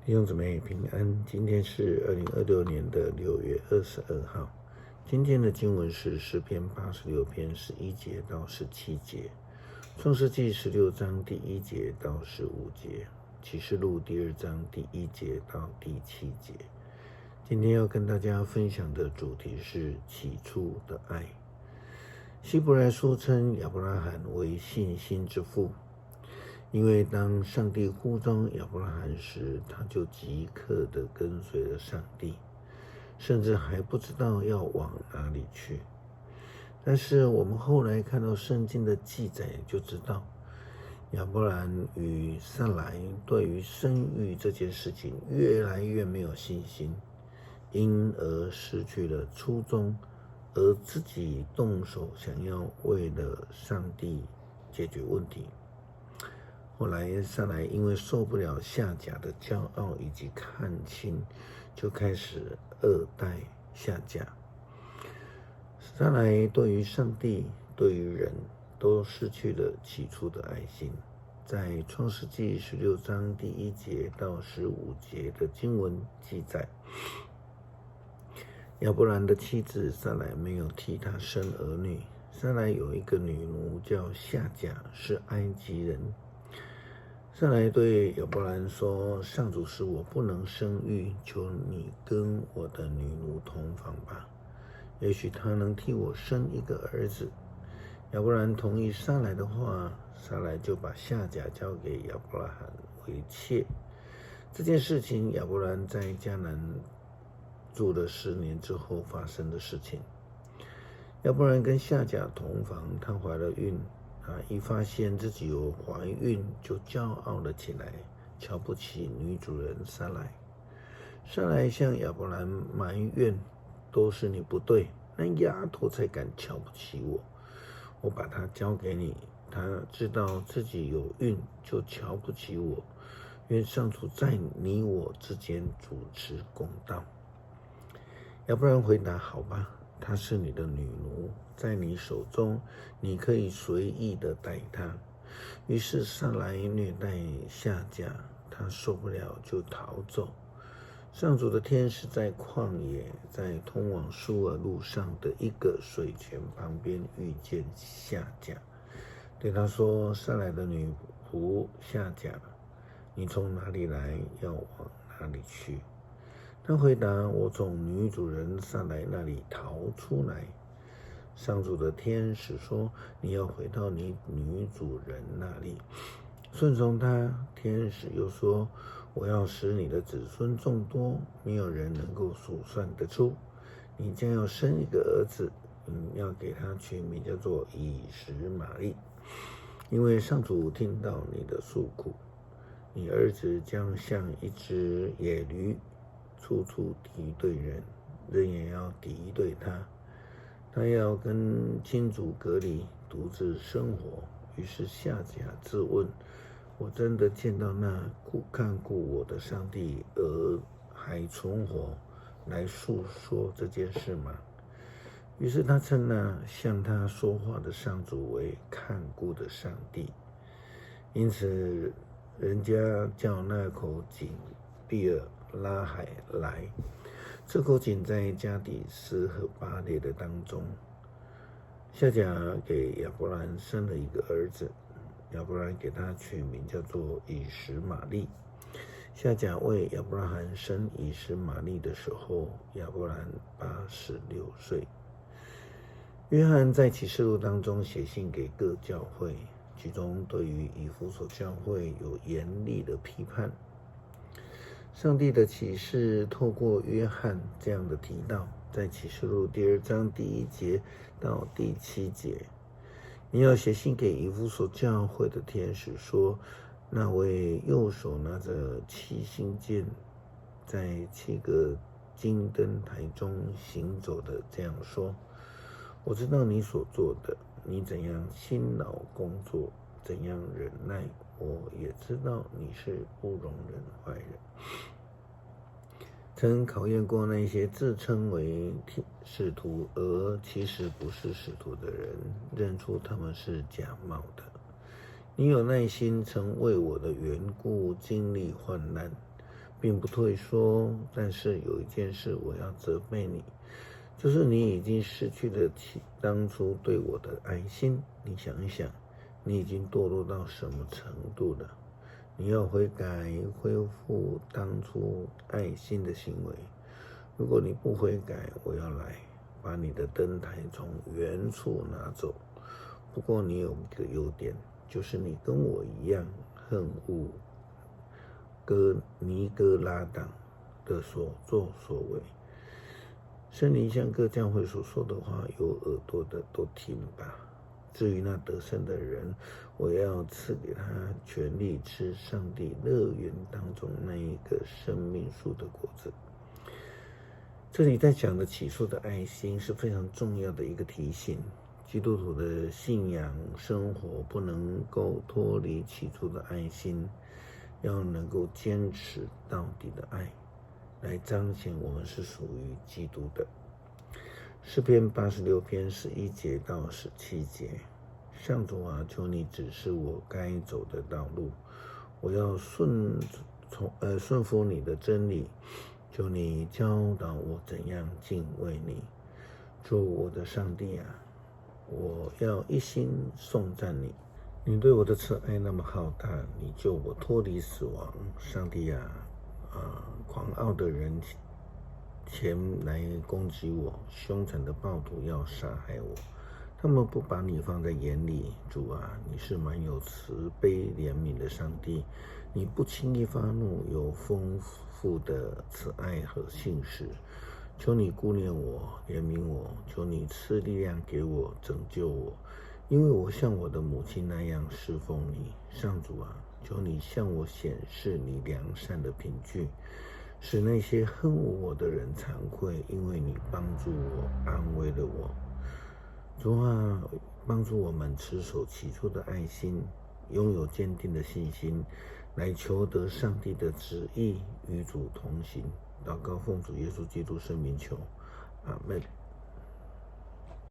弟兄姊妹平安，今天是2026年的6月22号。今天的经文是诗篇86篇11节到17节，创世纪16章第1节到15节，启示录第2章第1节到第7节。今天要跟大家分享的主题是起初的爱。希伯来书称亚伯拉罕为信心之父，因为当上帝呼召亚伯拉罕时，他就即刻地跟随了上帝，甚至还不知道要往哪里去。但是我们后来看到圣经的记载，就知道亚伯兰与撒来对于生育这件事情越来越没有信心，因而失去了初衷，而自己动手想要为了上帝解决问题。后来撒来因为受不了夏甲的骄傲以及看轻，就开始恶待夏甲。撒来对于上帝对于人都失去了起初的爱心。在创世纪16章第1节到15节的经文记载，亚伯兰的妻子撒来没有替他生儿女。撒来有一个女奴叫夏甲，是埃及人。撒来对亚伯兰说：上主使我不能生育，求你跟我的女奴同房吧，也许她能替我生一个儿子。亚伯兰同意撒来的话，撒来就把夏甲交给亚伯拉罕为妾。这件事情亚伯兰在迦南住了10年之后发生的事情。亚伯兰跟夏甲同房，她怀了孕，一发现自己有怀孕，就骄傲了起来，瞧不起女主人撒来。撒来向亚伯兰埋怨：都是你不对，那丫头才敢瞧不起我，我把她交给你，她知道自己有孕就瞧不起我，愿上主在你我之间主持公道。亚伯兰回答：好吧，她是你的女奴，在你手中，你可以随意的待她。于是撒来虐待夏甲，她受不了就逃走。上主的天使在旷野，在通往苏尔路上的一个水泉旁边遇见夏甲，对他说：撒来的女仆夏甲，你从哪里来，要往哪里去？他回答：我从女主人撒来那里逃出来。上主的天使说：你要回到你女主人那里，顺从她。天使又说：我要使你的子孙众多，没有人能够数算得出。你将要生一个儿子，你要给他取名叫做以实玛利，因为上主听到你的诉苦。你儿子将像一只野驴，处处敌对人，人也要敌对他。他要跟亲族隔离，独自生活。于是夏甲自问：我真的见到那看顾我的上帝而还存活，来诉说这件事吗？于是他称那向他说话的上主为看顾的上帝，因此人家叫那口井比尔拉海莱。这口井在加底斯和巴列的当中。夏甲给亚伯兰生了一个儿子，亚伯兰给他取名叫做以实玛利。夏甲为亚伯拉罕生以实玛利的时候，亚伯兰86岁。约翰在启示录当中写信给各教会，其中对于以弗所教会有严厉的批判。上帝的启示透过约翰这样的提到，在启示录第2章第1节到第7节，你要写信给以弗所教会的天使说，那位右手拿着7星剑，在7个金灯台中行走的这样说：我知道你所做的，你怎样辛劳工作，怎样忍耐，我也知道你是不容忍坏人。曾考验过那些自称为使徒而其实不是使徒的人，认出他们是假冒的。你有耐心，曾为我的缘故经历患难，并不退缩，但是有一件事我要责备你，就是你已经失去了当初对我的爱心。你想一想，你已经堕落到什么程度了？你要悔改，恢复当初爱心的行为。如果你不悔改，我要来把你的灯台从原处拿走。不过你有一个优点，就是你跟我一样恨恶尼哥拉党的所作所为。圣灵向各教会所说的话，有耳朵的都听吧。至于那得胜的人，我要赐给他权力吃上帝乐园当中那一个生命树的果子。这里在讲的起初的爱心是非常重要的一个提醒。基督徒的信仰生活不能够脱离起初的爱心，要能够坚持到底的爱，来彰显我们是属于基督的。诗篇86篇11节到17节，上主啊，求你指示我该走的道路，我要顺服你的真理，求你教导我怎样敬畏你。主我的上帝啊，我要一心颂赞你。你对我的慈爱那么浩大，你救我脱离死亡。上帝啊，狂傲的人前来攻击我，凶残的暴徒要杀害我，他们不把你放在眼里。主啊，你是满有慈悲怜悯的上帝，你不轻易发怒，有丰富的慈爱和信实。求你顾念我，怜悯我，求你赐力量给我，拯救我，因为我像我的母亲那样侍奉你。上主啊，求你向我显示你良善的凭据，使那些恨恶我的人惭愧，因为你帮助我，安慰了我。主啊，帮助我们持守起初的爱心，拥有坚定的信心，来求得上帝的旨意，与主同行。祷告奉主耶稣基督圣名求，阿们。